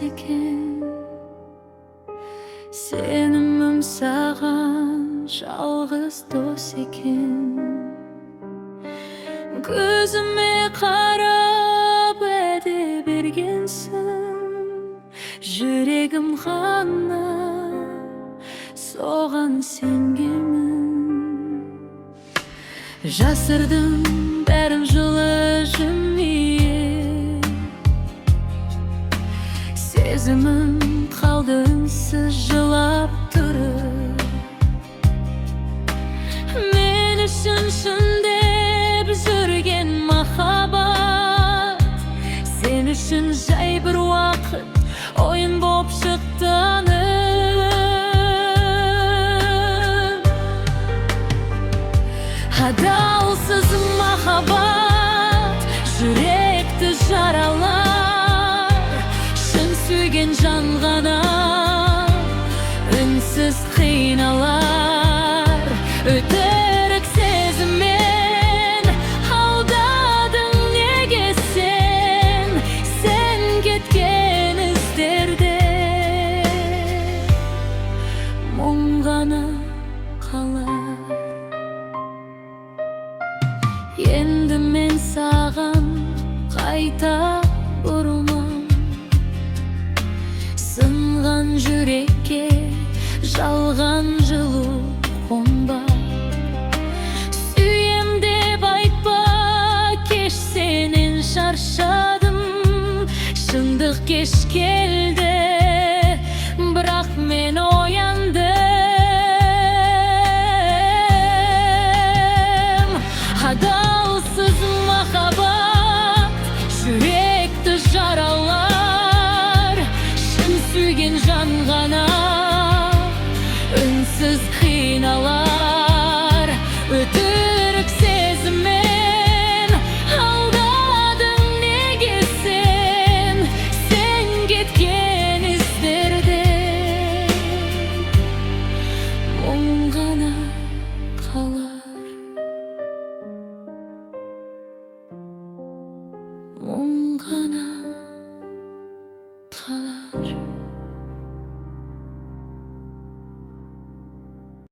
ekan. Senimim sağan жалғыз дос ekan. Gözüme qarab ede bergensin, yüregim ғана soğan sengemin. Жасырдым бәрін жылы жымиye, сезімім қалды үнсіз жылап тұрып. Мен үшін шындеп жүрген махаббат, сен үшін жай бір уақыт ойын боп шықты анық. Адалсыз махаббат жүректі жаралар, шын сүйген жан ғана үнсіз қиналар. Өтірік сезіммен алдадың неге сен кеткен іздерде мұң ғана қалар. Енді мен саған қайта бұрылмам, сынған жүрекке жалған жылу қонба. Сүйем деп айтпа, кеш сенен шаршадым, шындық кеш келді.